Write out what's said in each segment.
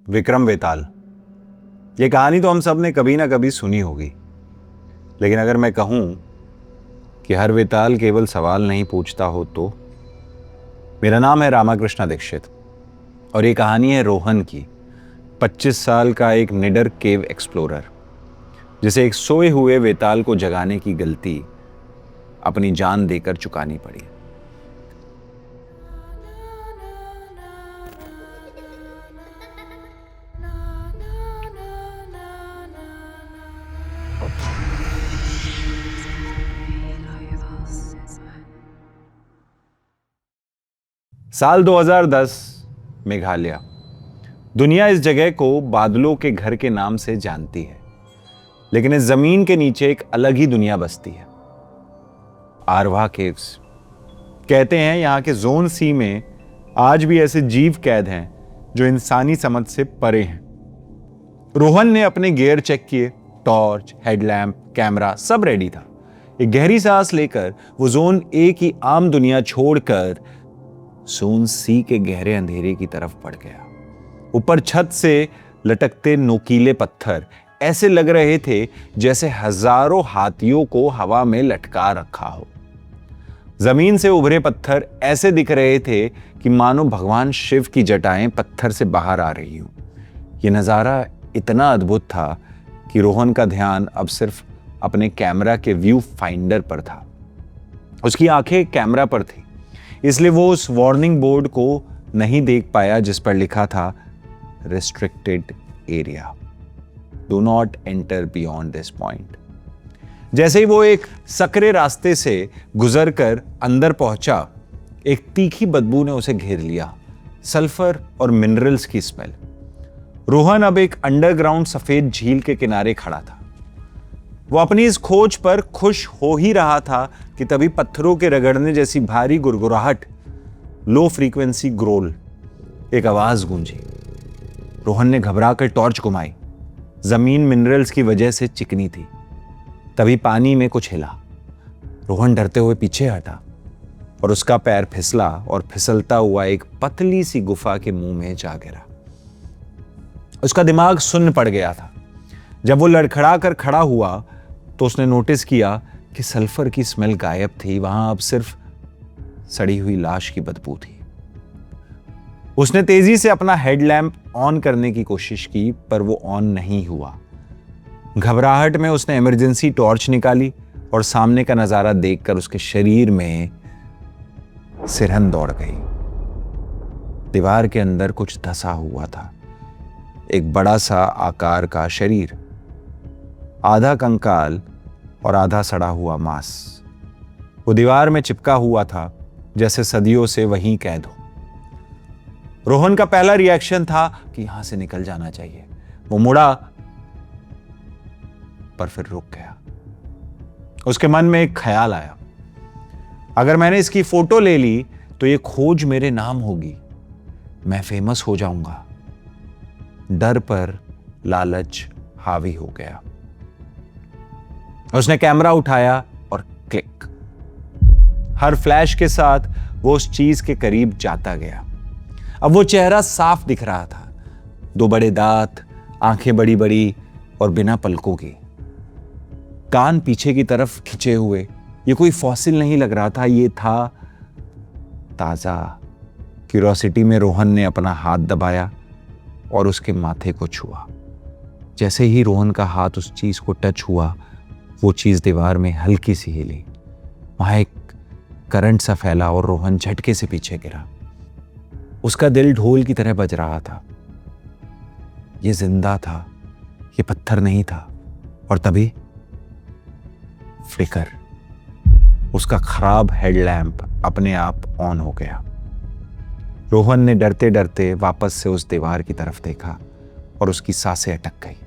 विक्रम वेताल। ये कहानी तो हम सब ने कभी ना कभी सुनी होगी, लेकिन अगर मैं कहूं कि हर वेताल केवल सवाल नहीं पूछता हो तो। मेरा नाम है रामाकृष्ण दीक्षित और ये कहानी है रोहन की, 25 साल का एक निडर केव एक्सप्लोरर, जिसे एक सोए हुए वेताल को जगाने की गलती अपनी जान देकर चुकानी पड़ी। साल 2010, मेघालय। दुनिया इस जगह को बादलों के घर के नाम से जानती है, लेकिन इस जमीन के नीचे एक अलग ही दुनिया बसती है। आरवा केव्स। कहते हैं यहां के जोन सी में आज भी ऐसे जीव कैद हैं जो इंसानी समझ से परे हैं। रोहन ने अपने गियर चेक किए, टॉर्च, हेडलैम्प, कैमरा सब रेडी था। एक गहरी सांस लेकर वो जोन ए की आम दुनिया छोड़कर जोन सी के गहरे अंधेरे की तरफ बढ़ गया। ऊपर छत से लटकते नोकीले पत्थर ऐसे लग रहे थे जैसे हजारों हाथियों को हवा में लटका रखा हो। जमीन से उभरे पत्थर ऐसे दिख रहे थे कि मानो भगवान शिव की जटाएं पत्थर से बाहर आ रही हूं। यह नजारा इतना अद्भुत था कि रोहन का ध्यान अब सिर्फ अपने कैमरा के व्यू फाइंडर पर था। उसकी आंखें कैमरा पर थी, इसलिए वो उस वार्निंग बोर्ड को नहीं देख पाया जिस पर लिखा था restricted area, do not enter beyond this point. जैसे ही वो एक सकरे रास्ते से गुजरकर अंदर पहुंचा, एक तीखी बदबू ने उसे घेर लिया, सल्फर और मिनरल्स की स्मेल। रोहन अब एक अंडरग्राउंड सफेद झील के किनारे खड़ा था। वो अपनी इस खोज पर खुश हो ही रहा था कि तभी पत्थरों के रगड़ने जैसी भारी गुरगुराहट, लो फ्रीक्वेंसी ग्रोल, एक आवाज गूंजी। रोहन ने घबराकर टॉर्च घुमाई। जमीन मिनरल्स की वजह से चिकनी थी। तभी पानी में कुछ हिला। रोहन डरते हुए पीछे हटा और उसका पैर फिसला और फिसलता हुआ एक पतली सी गुफा के मुंह में जा गिरा। उसका दिमाग सुन्न पड़ गया था। जब वो लड़खड़ा कर खड़ा हुआ तो उसने नोटिस किया कि सल्फर की स्मेल गायब थी। वहां अब सिर्फ सड़ी हुई लाश की बदबू थी। उसने तेजी से अपना हेडलैम्प ऑन करने की कोशिश की, पर वो ऑन नहीं हुआ। घबराहट में उसने इमरजेंसी टॉर्च निकाली और सामने का नजारा देखकर उसके शरीर में सिरहन दौड़ गई। दीवार के अंदर कुछ धंसा हुआ था, एक बड़ा सा आकार का शरीर, आधा कंकाल और आधा सड़ा हुआ मांस। वो दीवार में चिपका हुआ था जैसे सदियों से वहीं कैद हो। रोहन का पहला रिएक्शन था कि यहां से निकल जाना चाहिए। वो मुड़ा, पर फिर रुक गया। उसके मन में एक ख्याल आया, अगर मैंने इसकी फोटो ले ली तो ये खोज मेरे नाम होगी, मैं फेमस हो जाऊंगा। डर पर लालच हावी हो गया। उसने कैमरा उठाया और क्लिक। हर फ्लैश के साथ वो उस चीज के करीब जाता गया। अब वो चेहरा साफ दिख रहा था, 2 बड़े दांत, आंखें बड़ी बड़ी और बिना पलकों की, कान पीछे की तरफ खिंचे हुए। ये कोई फॉसिल नहीं लग रहा था, ये था ताजा। क्यूरियोसिटी में रोहन ने अपना हाथ दबाया और उसके माथे को छुआ। जैसे ही रोहन का हाथ उस चीज को टच हुआ, वो चीज दीवार में हल्की सी हिली। वहां एक करंट सा फैला और रोहन झटके से पीछे गिरा। उसका दिल ढोल की तरह बज रहा था। ये जिंदा था, ये पत्थर नहीं था। और तभी फ्लिकर, उसका खराब हेडलैम्प अपने आप ऑन हो गया। रोहन ने डरते डरते वापस से उस दीवार की तरफ देखा और उसकी सांसें अटक गई।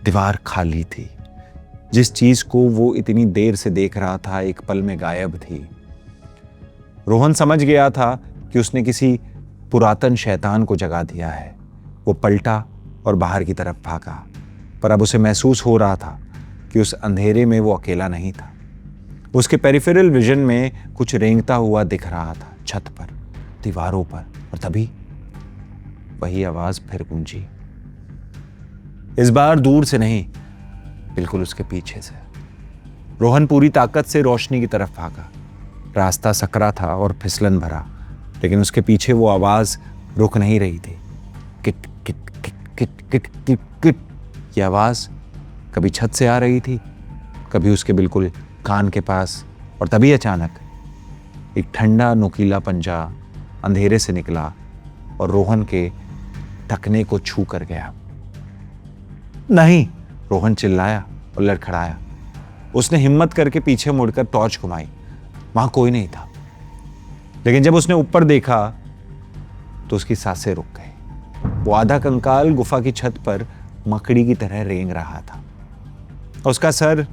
दीवार खाली थी। जिस चीज को वो इतनी देर से देख रहा था एक पल में गायब थी। रोहन समझ गया था कि उसने किसी पुरातन शैतान को जगा दिया है। वो पलटा और बाहर की तरफ भागा, पर अब उसे महसूस हो रहा था कि उस अंधेरे में वो अकेला नहीं था। उसके पेरिफेरल विजन में कुछ रेंगता हुआ दिख रहा था, छत पर, दीवारों पर। और तभी वही आवाज फिर गूंजी। इस बार दूर से नहीं, बिल्कुल उसके पीछे से। रोहन पूरी ताकत से रोशनी की तरफ भागा। रास्ता सकरा था और फिसलन भरा, लेकिन उसके पीछे वो आवाज रुक नहीं रही थी। Kit kit kit kit kit kit kit. ये आवाज कभी छत से आ रही थी, कभी उसके बिल्कुल कान के पास, और तभी अचानक एक ठंडा नुकीला पंजा अंधेरे से निकला और रोहन के टखने को छू कर गया। नहीं, रोहन चिल्लाया और लड़खड़ाया। उसने हिम्मत करके पीछे मुड़कर टॉर्च घुमाई। वहां कोई नहीं था, लेकिन जब उसने ऊपर देखा तो उसकी सांसें रुक गई। वो आधा कंकाल गुफा की छत पर मकड़ी की तरह रेंग रहा था। उसका सर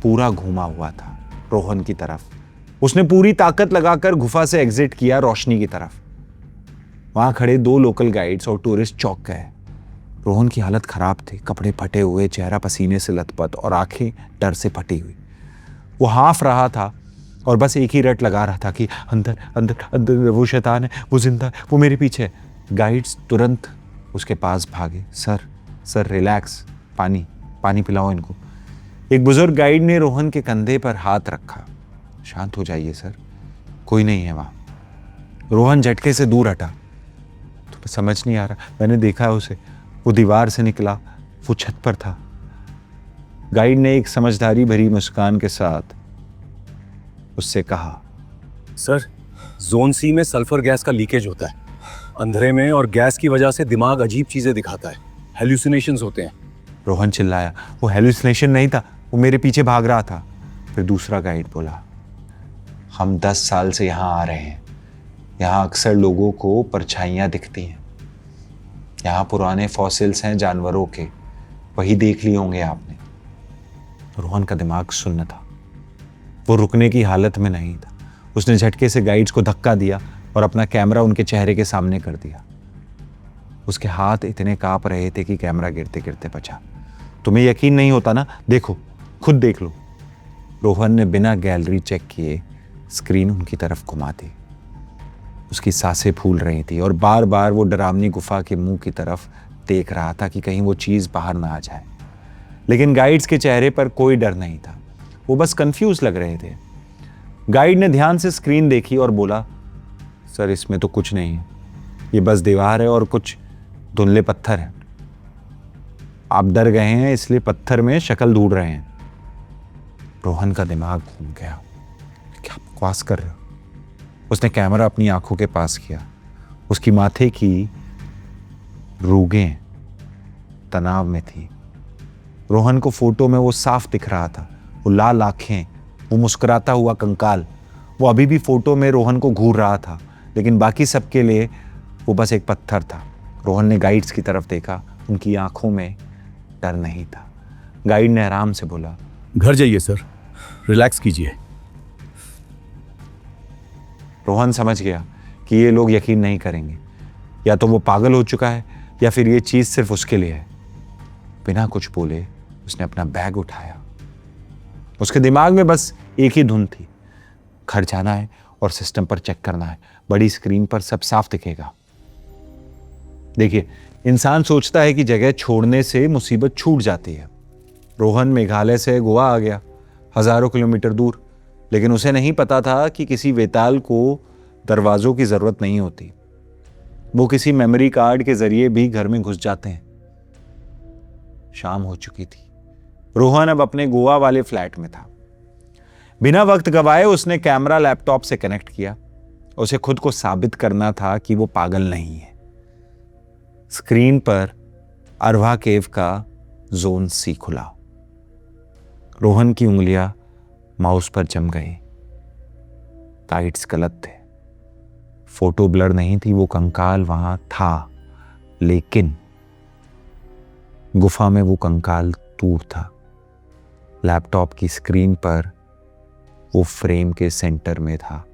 पूरा घूमा हुआ था रोहन की तरफ। उसने पूरी ताकत लगाकर गुफा से एग्जिट किया रोशनी की तरफ। वहां खड़े 2 लोकल गाइड्स और टूरिस्ट चौंक गए। रोहन की हालत खराब थी, कपड़े फटे हुए, चेहरा पसीने से लथपथ और आंखें डर से फटी हुई। वो हाफ रहा था और बस एक ही रट लगा रहा था कि अंदर अंदर अंदर, वो शैतान है, वो जिंदा है, वो मेरे पीछे है। गाइड्स तुरंत उसके पास भागे। सर रिलैक्स, पानी पिलाओ इनको। एक बुजुर्ग गाइड ने रोहन के कंधे पर हाथ रखा। शांत हो जाइए सर, कोई नहीं है वहां। रोहन झटके से दूर हटा। तो समझ नहीं आ रहा, मैंने देखा है उसे, वो दीवार से निकला, वो छत पर था। गाइड ने एक समझदारी भरी मुस्कान के साथ उससे कहा, सर, जोन सी में सल्फर गैस का लीकेज होता है अंधेरे में, और गैस की वजह से दिमाग अजीब चीजें दिखाता है, हेल्यूसिनेशंस होते हैं। रोहन चिल्लाया, वो हेल्यूसिनेशन नहीं था, वो मेरे पीछे भाग रहा था। फिर दूसरा गाइड बोला, हम 10 साल से यहां आ रहे हैं। यहां अक्सर लोगों को परछाइयां दिखती हैं। यहां पुराने फॉसिल्स हैं जानवरों के, वही देख लिए होंगे आपने। रोहन का दिमाग सुन्न था, वो रुकने की हालत में नहीं था। उसने झटके से गाइड्स को धक्का दिया और अपना कैमरा उनके चेहरे के सामने कर दिया। उसके हाथ इतने कांप रहे थे कि कैमरा गिरते गिरते बचा। तुम्हें यकीन नहीं होता ना, देखो, खुद देख लो। रोहन ने बिना गैलरी चेक किए स्क्रीन उनकी तरफ घुमा दी। उसकी सांसें फूल रही थी और बार बार वो डरावनी गुफा के मुंह की तरफ देख रहा था कि कहीं वो चीज बाहर ना आ जाए। लेकिन गाइड्स के चेहरे पर कोई डर नहीं था, वो बस कंफ्यूज लग रहे थे। गाइड ने ध्यान से स्क्रीन देखी और बोला, सर इसमें तो कुछ नहीं है, ये बस दीवार है और कुछ धुंधले पत्थर हैं। आप डर गए हैं इसलिए पत्थर में शक्ल ढूंढ रहे हैं। रोहन का दिमाग घूम गया, क्या बकवास कर रहे हो? उसने कैमरा अपनी आंखों के पास किया। उसकी माथे की रूगें तनाव में थी। रोहन को फोटो में वो साफ दिख रहा था, वो लाल आंखें, वो मुस्कुराता हुआ कंकाल। वो अभी भी फोटो में रोहन को घूर रहा था, लेकिन बाकी सबके लिए वो बस एक पत्थर था। रोहन ने गाइड्स की तरफ देखा, उनकी आंखों में डर नहीं था। गाइड ने आराम से बोला, घर जाइए सर, रिलैक्स कीजिए। रोहन समझ गया कि ये लोग यकीन नहीं करेंगे, या तो वो पागल हो चुका है या फिर ये चीज सिर्फ उसके लिए है। बिना कुछ बोले उसने अपना बैग उठाया। उसके दिमाग में बस एक ही धुन थी, घर जाना है और सिस्टम पर चेक करना है, बड़ी स्क्रीन पर सब साफ दिखेगा। देखिए, इंसान सोचता है कि जगह छोड़ने से मुसीबत छूट जाती है। रोहन मेघालय से गोवा आ गया, हजारों किलोमीटर दूर, लेकिन उसे नहीं पता था कि किसी वेताल को दरवाजों की जरूरत नहीं होती। वो किसी मेमोरी कार्ड के जरिए भी घर में घुस जाते हैं। शाम हो चुकी थी। रोहन अब अपने गोवा वाले फ्लैट में था। बिना वक्त गवाए उसने कैमरा लैपटॉप से कनेक्ट किया। उसे खुद को साबित करना था कि वो पागल नहीं है। स्क्रीन पर अरवा केव का जोन सी खुला। रोहन की उंगलियां माउस पर जम गई। गाइड्स गलत थे, फोटो ब्लर नहीं थी, वो कंकाल वहां था, लेकिन गुफा में वो कंकाल दूर था। लैपटॉप की स्क्रीन पर वो फ्रेम के सेंटर में था,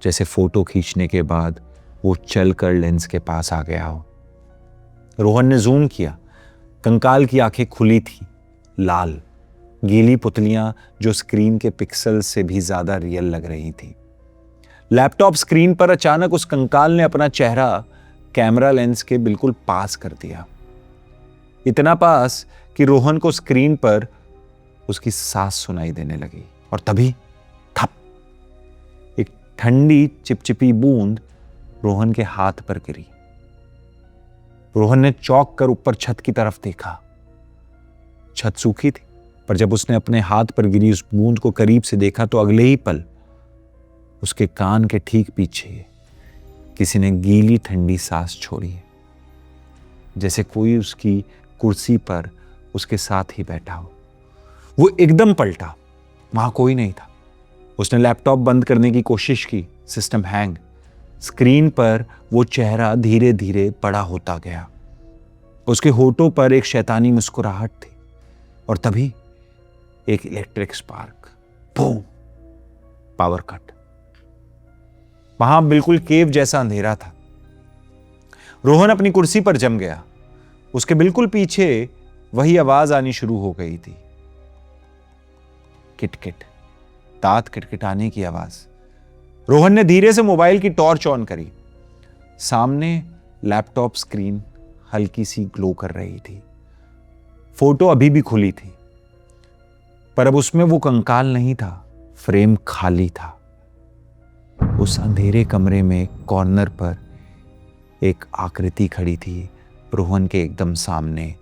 जैसे फोटो खींचने के बाद वो चलकर लेंस के पास आ गया हो। रोहन ने जूम किया। कंकाल की आंखें खुली थी, लाल गीली पुतलियां जो स्क्रीन के पिक्सल से भी ज्यादा रियल लग रही थी। लैपटॉप स्क्रीन पर अचानक उस कंकाल ने अपना चेहरा कैमरा लेंस के बिल्कुल पास कर दिया, इतना पास कि रोहन को स्क्रीन पर उसकी सांस सुनाई देने लगी। और तभी थप, एक ठंडी चिपचिपी बूंद रोहन के हाथ पर गिरी। रोहन ने चौंक कर ऊपर छत की तरफ देखा। छत सूखी थी, पर जब उसने अपने हाथ पर गिरी उस बूंद को करीब से देखा तो अगले ही पल उसके कान के ठीक पीछे किसी ने गीली ठंडी सांस छोड़ी है, जैसे कोई उसकी कुर्सी पर उसके साथ ही बैठा हो। वो एकदम पलटा, वहां कोई नहीं था। उसने लैपटॉप बंद करने की कोशिश की, सिस्टम हैंग। स्क्रीन पर वो चेहरा धीरे धीरे बड़ा होता गया। उसके होठों पर एक शैतानी मुस्कुराहट थी। और तभी एक electric spark, boom, power cut. वहां बिल्कुल केव जैसा अंधेरा था। रोहन अपनी कुर्सी पर जम गया। उसके बिल्कुल पीछे वही आवाज आनी शुरू हो गई थी, किटकिट, दांत किटकिटाने की आवाज। रोहन ने धीरे से मोबाइल की टॉर्च ऑन करी। सामने लैपटॉप स्क्रीन हल्की सी ग्लो कर रही थी। फोटो अभी भी खुली थी, पर अब उसमें वो कंकाल नहीं था, फ्रेम खाली था। उस अंधेरे कमरे में कॉर्नर पर एक आकृति खड़ी थी। रोहन के एकदम सामने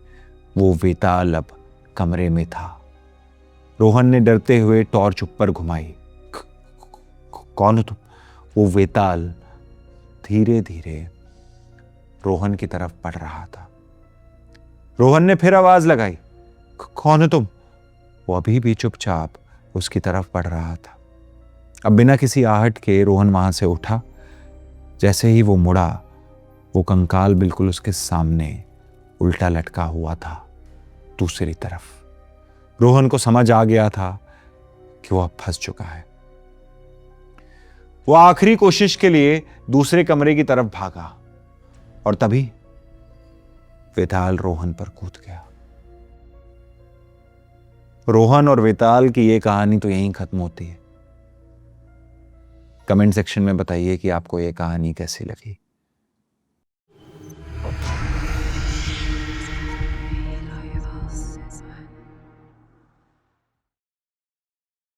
वो वेताल अब कमरे में था। रोहन ने डरते हुए टॉर्च ऊपर घुमाई। कौन हो तुम? वो वेताल धीरे धीरे रोहन की तरफ बढ़ रहा था। रोहन ने फिर आवाज लगाई, कौन हो तुम? वो अभी भी चुपचाप उसकी तरफ बढ़ रहा था। अब बिना किसी आहट के रोहन वहां से उठा। जैसे ही वो मुड़ा, वो कंकाल बिल्कुल उसके सामने उल्टा लटका हुआ था, दूसरी तरफ। रोहन को समझ आ गया था कि वो अब फंस चुका है। वो आखिरी कोशिश के लिए दूसरे कमरे की तरफ भागा और तभी वेताल रोहन पर कूद गया। रोहन और वेताल की ये कहानी तो यहीं खत्म होती है। कमेंट सेक्शन में बताइए कि आपको ये कहानी कैसी लगी।